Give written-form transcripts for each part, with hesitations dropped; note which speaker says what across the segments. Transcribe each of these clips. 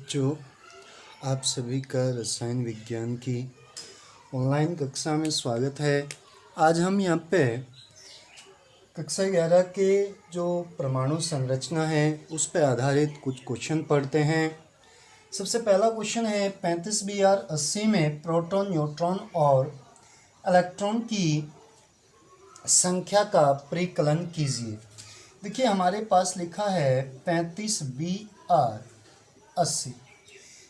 Speaker 1: बच्चों, आप सभी का रसायन विज्ञान की ऑनलाइन कक्षा में स्वागत है। आज हम यहाँ पे कक्षा 11 के जो परमाणु संरचना है उस पर आधारित कुछ क्वेश्चन पढ़ते हैं। सबसे पहला क्वेश्चन है 35Br80 में प्रोटॉन, न्यूट्रॉन और इलेक्ट्रॉन की संख्या का परिकलन कीजिए। देखिए हमारे पास लिखा है 35Br80।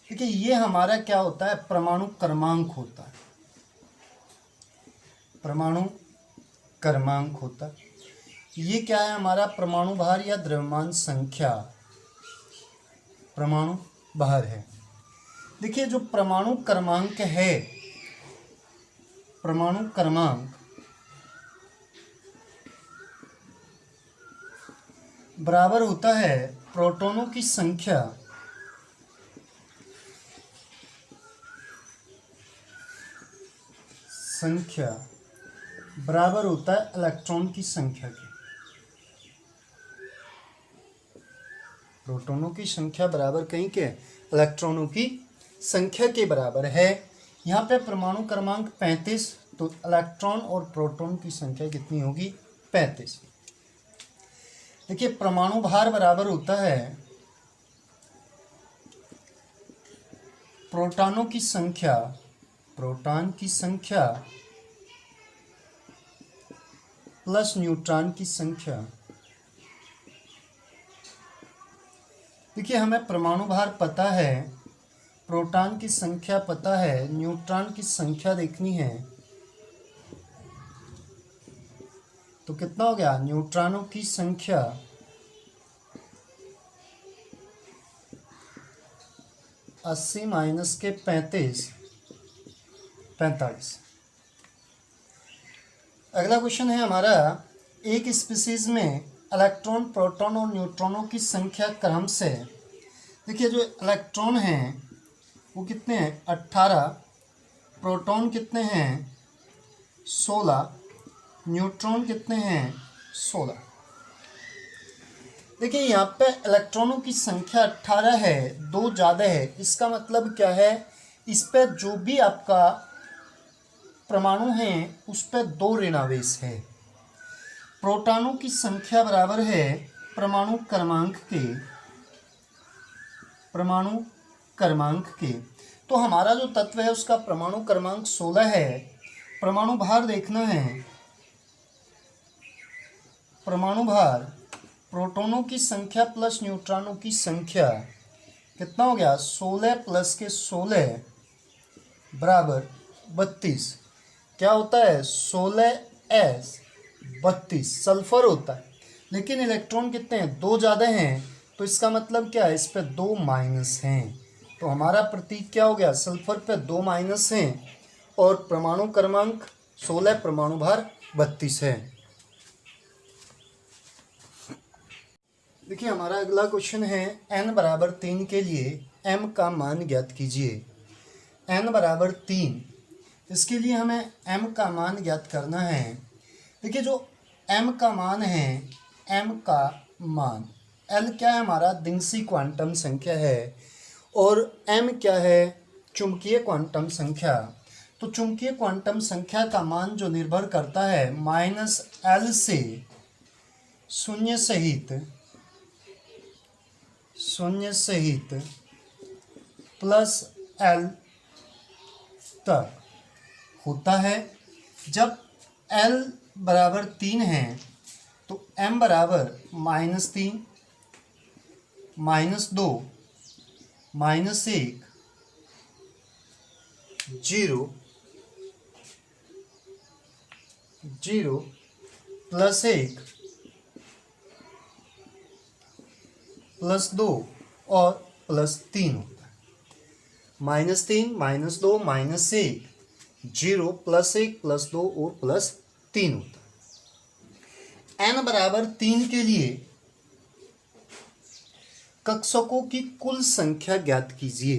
Speaker 1: देखिए ये हमारा क्या होता है, परमाणु क्रमांक होता है। परमाणु क्रमांक होता है। ये क्या है, हमारा परमाणु भार या द्रव्यमान संख्या परमाणु भार है। देखिए जो परमाणु क्रमांक है, परमाणु क्रमांक बराबर होता है प्रोटॉनों की संख्या बराबर होता है इलेक्ट्रॉन की संख्या के। प्रोटॉनों की संख्या बराबर कहीं के इलेक्ट्रॉनों की संख्या के बराबर है। यहाँ पे परमाणु क्रमांक 35, तो इलेक्ट्रॉन और प्रोटॉन की संख्या कितनी होगी, 35। देखिए परमाणु भार बराबर होता है प्रोटॉनों की संख्या, प्रोटॉन की संख्या प्लस न्यूट्रॉन की संख्या। देखिए हमें परमाणु भार पता है, प्रोटॉन की संख्या पता है, न्यूट्रॉन की संख्या देखनी है। तो कितना हो गया, न्यूट्रॉनों की संख्या 80 माइनस के 45। अगला क्वेश्चन है हमारा, एक स्पीसीज में इलेक्ट्रॉन, प्रोटॉन और न्यूट्रॉनों की संख्या क्रम से। देखिए जो इलेक्ट्रॉन हैं वो कितने हैं, 18, प्रोटॉन कितने हैं, 16, न्यूट्रॉन कितने हैं, 16। देखिए यहाँ पे इलेक्ट्रॉनों की संख्या 18 है, 2 ज़्यादा है। इसका मतलब क्या है, इस पे जो भी आपका परमाणु हैं उस पे 2 ऋणावेश है। प्रोटॉनों की संख्या बराबर है परमाणु क्रमांक के, परमाणु क्रमांक के। तो हमारा जो तत्व है उसका परमाणु क्रमांक 16 है। परमाणु भार देखना है, परमाणु भार प्रोटॉनों की संख्या प्लस न्यूट्रॉनों की संख्या कितना हो गया, 16 प्लस के 16 बराबर 32। क्या होता है, 16s 32 सल्फर होता है। लेकिन इलेक्ट्रॉन कितने हैं, 2 ज़्यादा हैं। तो इसका मतलब क्या है, इस पे 2 माइनस हैं। तो हमारा प्रतीक क्या हो गया, सल्फर पे 2 माइनस हैं और परमाणु क्रमांक 16, परमाणु भार 32 है। देखिए हमारा अगला क्वेश्चन है, n बराबर 3 के लिए m का मान ज्ञात कीजिए। n बराबर 3, इसके लिए हमें m का मान ज्ञात करना है। देखिए जो m का मान है, m का मान, l क्या है हमारा, दिंगसी क्वांटम संख्या है और m क्या है, चुंबकीय क्वांटम संख्या। तो चुंबकीय क्वांटम संख्या का मान जो निर्भर करता है -L से शून्य सहित प्लस L तक होता है। जब L बराबर 3 है तो m बराबर -3, -2, -1, 0, 0, +1, +2 और +3 होता है। -3, -2, -1, 0, +1, +2 और +3 होता है। n बराबर 3 के लिए कक्षकों की कुल संख्या ज्ञात कीजिए।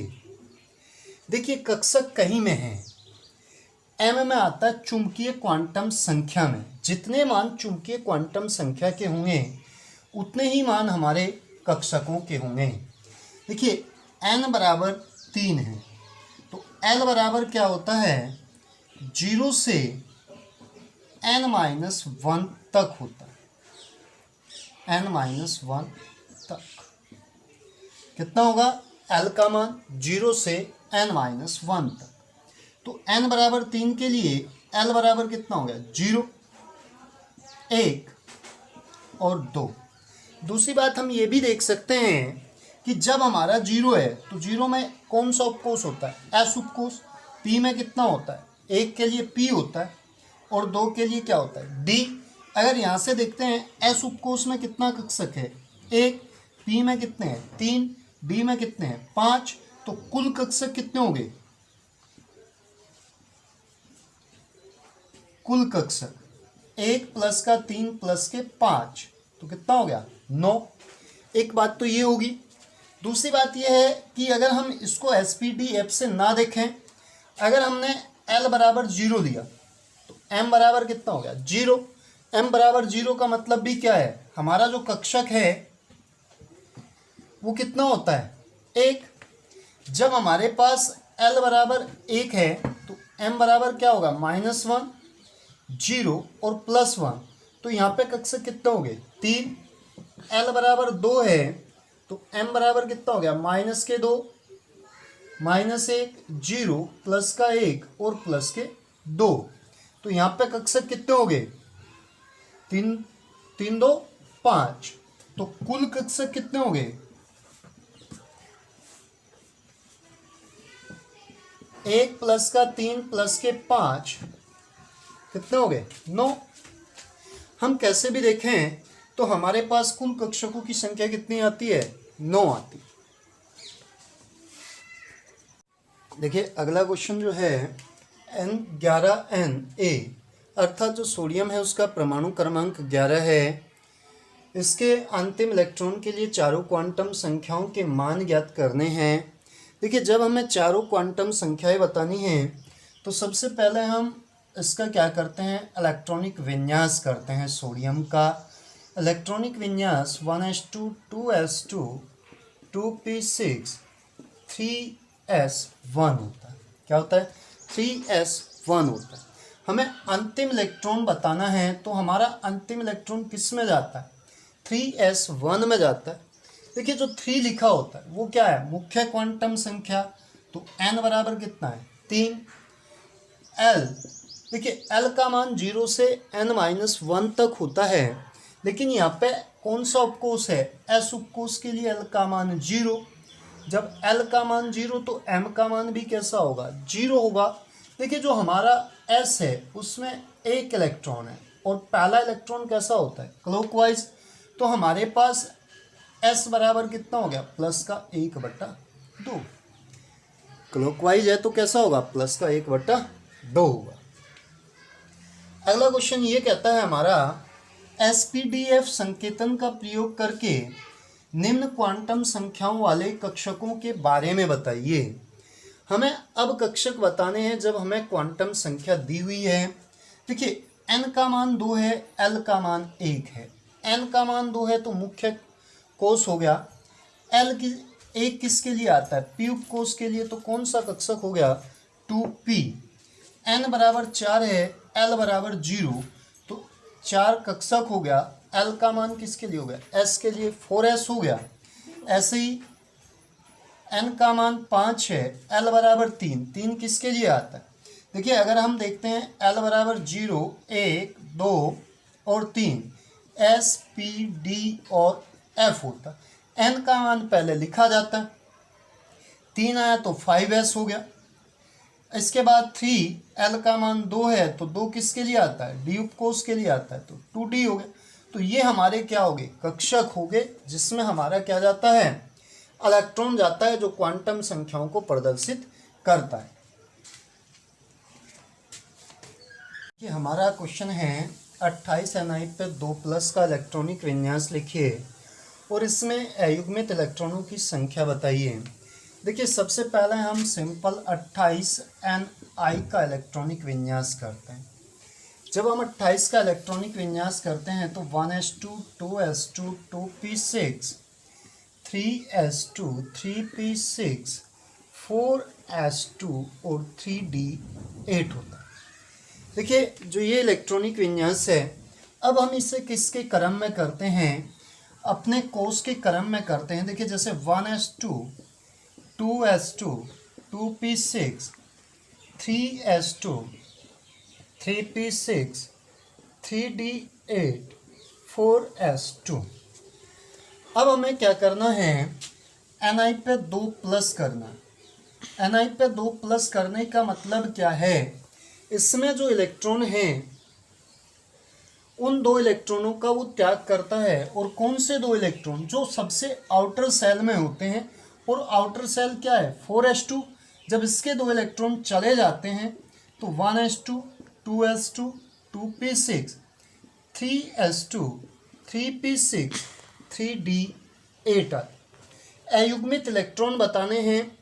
Speaker 1: देखिए कक्षक कहीं में है, m में आता है चुंबकीय क्वांटम संख्या में। जितने मान चुंबकीय क्वांटम संख्या के होंगे उतने ही मान हमारे कक्षकों के होंगे। देखिए n बराबर 3 है तो l बराबर क्या होता है 0 से n-1 तक होता है, n-1 तक। कितना होगा l का मान 0 से n-1 तक। तो n बराबर 3 के लिए l बराबर कितना हो गया 0, 1 और 2। दूसरी बात हम ये भी देख सकते हैं कि जब हमारा 0 है तो 0 में कौन सा उपकोष होता है s उपकोष। p में कितना होता है 1 के लिए p होता है और 2 के लिए क्या होता है d। अगर यहाँ से देखते हैं s उपकोष में कितना कक्षक है 1, p में कितने हैं 3, d में कितने हैं 5, तो कुल कक्षक कितने होंगे, कुल कक्षक 1 प्लस का 3 प्लस के 5 तो कितना हो गया 9। एक बात तो ये होगी। दूसरी बात ये है कि अगर हम इसको SPDF से ना देखें, अगर हमने L बराबर 0 लिया तो M बराबर कितना हो गया 0। M बराबर 0 का मतलब भी क्या है, हमारा जो कक्षक है वो कितना होता है 1। जब हमारे पास L बराबर 1 है तो M बराबर क्या होगा -1, 0 और +1, तो यहाँ पे कक्षक कितने हो गए 3। L बराबर 2 है तो M बराबर कितना हो गया -2, -1, 0 प्लस का 1 और प्लस के 2, तो यहाँ पे कक्षक कितने हो गए 3, 3 2 5, तो कुल कक्षक कितने हो गए 1 प्लस का 3 प्लस के 5 कितने हो गए 9। हम कैसे भी देखें तो हमारे पास कुल कक्षकों की संख्या कितनी आती है 9 आती। देखिए अगला क्वेश्चन जो है N11Na अर्थात जो सोडियम है उसका परमाणु क्रमांक 11 है। इसके अंतिम इलेक्ट्रॉन के लिए चारों क्वांटम संख्याओं के मान ज्ञात करने हैं। देखिए जब हमें चारों क्वांटम संख्याएं बतानी हैं तो सबसे पहले हम इसका क्या करते हैं इलेक्ट्रॉनिक विन्यास करते हैं। सोडियम का इलेक्ट्रॉनिक विन्यास 1s2 2s2 2p6 3s1 होता है। क्या होता है 3s1 होता है। हमें अंतिम इलेक्ट्रॉन बताना है तो हमारा अंतिम इलेक्ट्रॉन किस में जाता है 3s1 में जाता है। देखिए जो 3 लिखा होता है वो क्या है मुख्य क्वांटम संख्या, तो n बराबर कितना है 3। l देखिए l का मान 0 से n-1 तक होता है, लेकिन यहाँ पे कौन सा उपकोष है s उपकोष के लिए l का मान 0। जब l का मान 0 तो m का मान भी कैसा होगा 0 होगा। देखिए जो हमारा s है उसमें एक इलेक्ट्रॉन है और पहला इलेक्ट्रॉन कैसा होता है क्लॉकवाइज, तो हमारे पास s बराबर कितना हो गया प्लस का 1/2। क्लॉकवाइज है तो कैसा होगा प्लस का 1/2 होगा। अगला क्वेश्चन ये कहता है हमारा SPDF संकेतन का प्रयोग करके निम्न क्वांटम संख्याओं वाले कक्षकों के बारे में बताइए। हमें अब कक्षक बताने हैं जब हमें क्वांटम संख्या दी हुई है। देखिए n का मान 2 है, l का मान 1 है। n का मान 2 है तो मुख्य कोष हो गया। l की 1 किसके लिए आता है p उपकोष के लिए, तो कौन सा कक्षक हो गया 2p। n बराबर 4 है, l बराबर 0, तो 4 कक्षक हो गया। l का मान किसके लिए हो गया s के लिए 4s हो गया। ऐसे ही n का मान 5 है, l बराबर 3, 3 किसके लिए आता है। देखिए अगर हम देखते हैं l बराबर 0 1 2 और 3 s p d और f होता है। n का मान पहले लिखा जाता है, 3 आया तो 5s हो गया। इसके बाद 3 l का मान 2 है तो 2 किसके लिए आता है d उपकोष के लिए आता है, तो 2d हो गया। तो ये हमारे क्या हो गए कक्षक हो गए जिसमें हमारा क्या जाता है इलेक्ट्रॉन जाता है जो क्वांटम संख्याओं को प्रदर्शित करता है। ये हमारा क्वेश्चन है 28 Ni पे 2+ का इलेक्ट्रॉनिक विन्यास लिखिए और इसमें अयुग्मित इलेक्ट्रॉनों की संख्या बताइए। देखिए सबसे पहले हम सिंपल 28 Ni का इलेक्ट्रॉनिक विन्यास करते हैं। जब हम 28 का इलेक्ट्रॉनिक विन्यास करते हैं तो 1s2 2s2 2p6 3s2, 3p6, 4s2 और 3d8 होता है। देखिए जो ये इलेक्ट्रॉनिक विन्यास है, अब हम इसे किसके क्रम में करते हैं, अपने कोष के क्रम में करते हैं। देखिए जैसे 1s2, 2s2, 2p6, 3s2, 3p6, 3d8, 4s2। अब हमें क्या करना है, Ni पे 2 प्लस करना। Ni पे 2 प्लस करने का मतलब क्या है, इसमें जो इलेक्ट्रॉन हैं उन 2 इलेक्ट्रॉनों का वो त्याग करता है। और कौन से 2 इलेक्ट्रॉन, जो सबसे आउटर सेल में होते हैं, और आउटर सेल क्या है 4s2। जब इसके 2 इलेक्ट्रॉन चले जाते हैं तो 1s2, 2s2, 2p6, 3s2, 3p6, 3d8 अयुग्मित electron बताने हैं।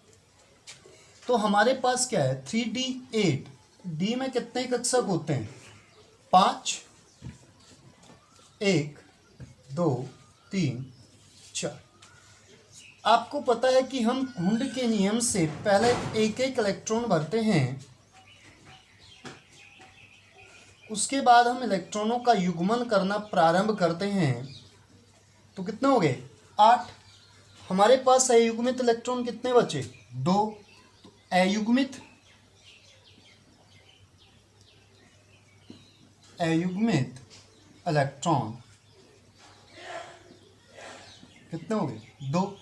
Speaker 1: तो हमारे पास क्या है 3d8, डी में कितने कक्षक होते हैं 5, 1, 2, 3, 4। आपको पता है कि हम हुंड के नियम से पहले एक एक इलेक्ट्रॉन भरते हैं, उसके बाद हम इलेक्ट्रॉनों का युग्मन करना प्रारंभ करते हैं। तो कितने हो गए 8। हमारे पास अयुग्मित इलेक्ट्रॉन कितने बचे 2। तो अयुग्मित इलेक्ट्रॉन कितने हो गए 2।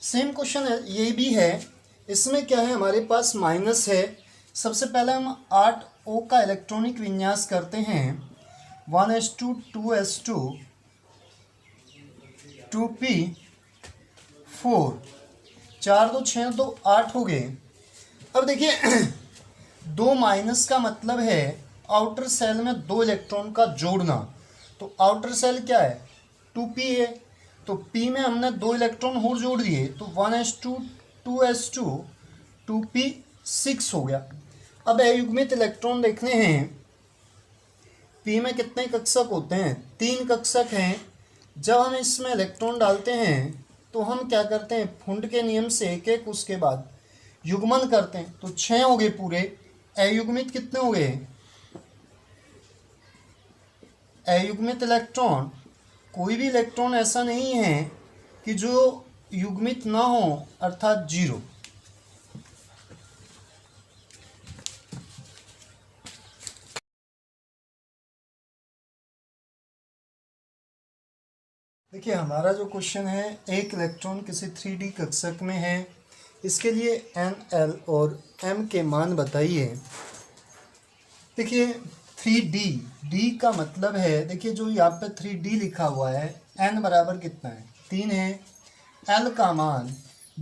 Speaker 1: सेम क्वेश्चन है ये भी है। इसमें क्या है, हमारे पास माइनस है। सबसे पहले हम 8O का इलेक्ट्रॉनिक विन्यास करते हैं। 1s2, 2s2, 2p4, 4 2 6 2 8 हो गए। अब देखिए 2 माइनस का मतलब है आउटर सेल में 2 इलेक्ट्रॉन का जोड़ना। तो आउटर सेल क्या है 2p है, तो p में हमने 2 इलेक्ट्रॉन और जोड़ दिए, तो 1s2, 2s2, 2p6 हो गया। अब अयुग्मित इलेक्ट्रॉन देखने हैं, p में कितने कक्षक होते हैं 3 कक्षक हैं। जब हम इसमें इलेक्ट्रॉन डालते हैं तो हम क्या करते हैं, फुंड के नियम से एक एक उसके बाद युग्मन करते हैं। तो 6 हो गए पूरे। अयुग्मित कितने हो गए, अयुग्मित इलेक्ट्रॉन, कोई भी इलेक्ट्रॉन ऐसा नहीं है कि जो युग्मित ना हो, अर्थात 0। देखिए हमारा जो क्वेश्चन है, एक इलेक्ट्रॉन किसी 3D कक्षक में है, इसके लिए n, l और m के मान बताइए। देखिए 3D, D का मतलब है, देखिए जो यहाँ पे 3D लिखा हुआ है, n बराबर कितना है 3 है। l का मान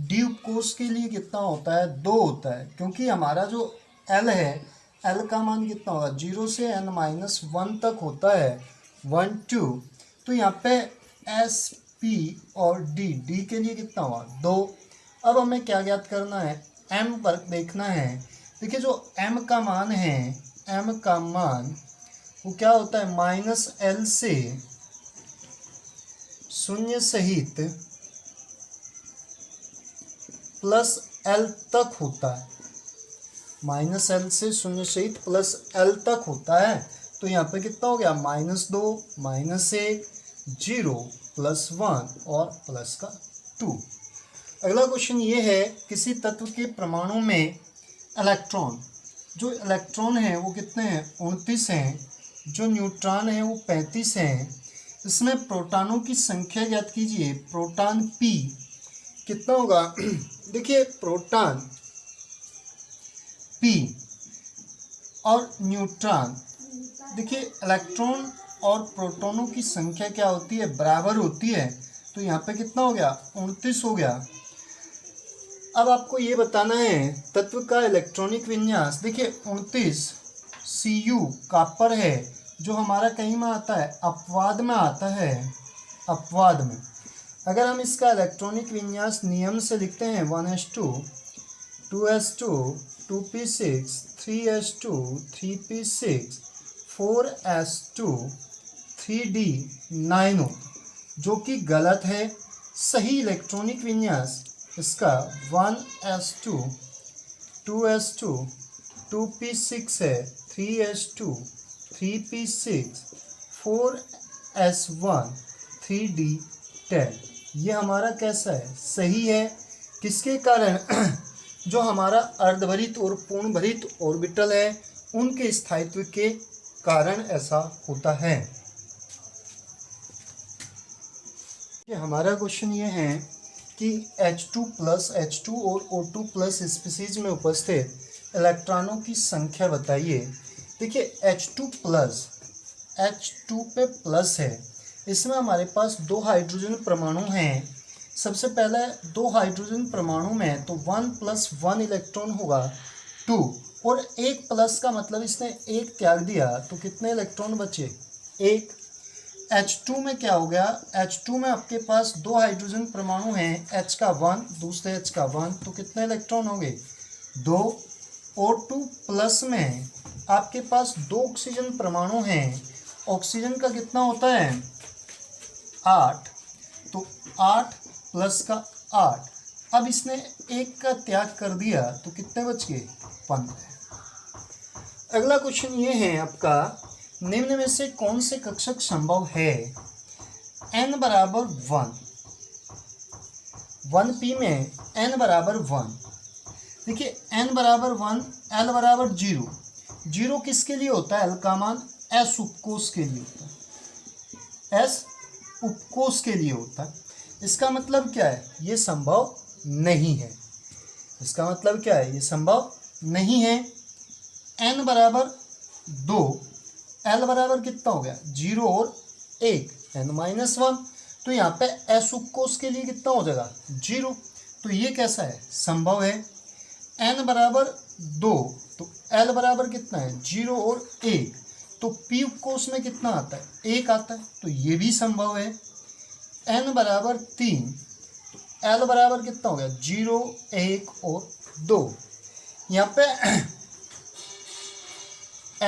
Speaker 1: D उपकोष के लिए कितना होता है 2 होता है, क्योंकि हमारा जो l है, l का मान कितना होगा 0 से n-1 तक होता है 1 2। तो यहाँ पे S, P और D के लिए कितना हुआ 2। अब हमें क्या ज्ञात करना है, m पर देखना है। देखिए जो m का मान है, m का मान वो क्या होता है -L से शून्य सहित +L तक होता है। -L से शून्य सहित +L तक होता है। तो यहाँ पे कितना हो गया -2, -1, 0, +1 और +2। अगला क्वेश्चन ये है, किसी तत्व के परमाणु में इलेक्ट्रॉन, जो इलेक्ट्रॉन है वो कितने हैं 29 हैं, जो न्यूट्रॉन है वो 35 हैं। इसमें प्रोटॉनों की संख्या ज्ञात कीजिए। प्रोटॉन P कितना होगा देखिए प्रोटॉन P और न्यूट्रॉन, देखिए इलेक्ट्रॉन और प्रोटॉनों की संख्या क्या होती है बराबर होती है। तो यहाँ पे कितना हो गया 29 हो गया। अब आपको ये बताना है तत्व का इलेक्ट्रॉनिक विन्यास। देखिए 29 Cu कॉपर है, जो हमारा कहीं में आता है अपवाद में आता है, अपवाद में। अगर हम इसका इलेक्ट्रॉनिक विन्यास नियम से लिखते हैं 1s2, 2s2, 2p6, 3s2, 3p6, 4s2, 3d9 हो, जो कि गलत है। सही इलेक्ट्रॉनिक विन्यास इसका 1s2 2s2 2p6 है, 3s2 3p6 4s1 3d10। ये हमारा कैसा है, सही है। किसके कारण जो हमारा अर्धभरित और पूर्णभरित ऑर्बिटल है उनके स्थायित्व के कारण ऐसा होता है। कि हमारा क्वेश्चन ये है कि H2 प्लस H2 और O2 प्लस स्पीसीज में उपस्थित इलेक्ट्रॉनों की संख्या बताइए। देखिए H2 प्लस, H2 पे प्लस है, इसमें हमारे पास 2 हाइड्रोजन परमाणु हैं। सबसे पहले 2 हाइड्रोजन परमाणु में तो 1 + 1 इलेक्ट्रॉन होगा 2, और 1 प्लस का मतलब इसने 1 त्याग दिया तो कितने इलेक्ट्रॉन बचे, 1। H2 में क्या हो गया, H2 में आपके पास 2 हाइड्रोजन परमाणु हैं, H का 1 दूसरे H का 1, तो कितने इलेक्ट्रॉन होंगे, 2। O2 प्लस में आपके पास 2 ऑक्सीजन परमाणु हैं, ऑक्सीजन का कितना होता है 8, तो 8 प्लस का 8। अब इसने 1 का त्याग कर दिया तो कितने बच गए, 15। अगला क्वेश्चन ये है आपका, निम्न में से कौन से कक्षक संभव है। n बराबर 1, 1p में n बराबर 1। देखिए n बराबर 1, l बराबर 0। 0 किसके लिए होता है, l का मान s उपकोष के लिए होता है, s उपकोष के लिए होता है। इसका मतलब क्या है, ये संभव नहीं है। इसका मतलब क्या है, ये संभव नहीं है। n बराबर 2, l बराबर कितना हो गया 0 और 1, n-1, तो यहाँ पे s उपकोष के लिए कितना हो जाएगा 0, तो ये कैसा है, संभव है। n बराबर 2, तो l बराबर कितना है 0 और 1, तो p उपकोष में कितना आता है 1 आता है, तो ये भी संभव है। n बराबर 3, तो l बराबर कितना हो गया 0, 1 और 2। यहाँ पे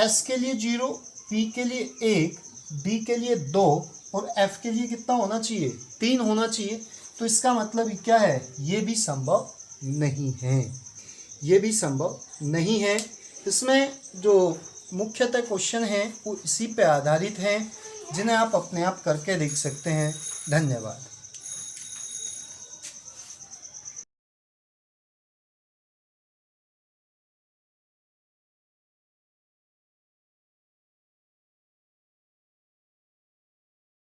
Speaker 1: s के लिए 0, p के लिए 1, d के लिए 2 और f के लिए कितना होना चाहिए 3 होना चाहिए। तो इसका मतलब क्या है, ये भी संभव नहीं है, ये भी संभव नहीं है। इसमें जो मुख्यतः क्वेश्चन हैं वो इसी पे आधारित हैं, जिन्हें आप अपने आप करके देख सकते हैं। धन्यवाद।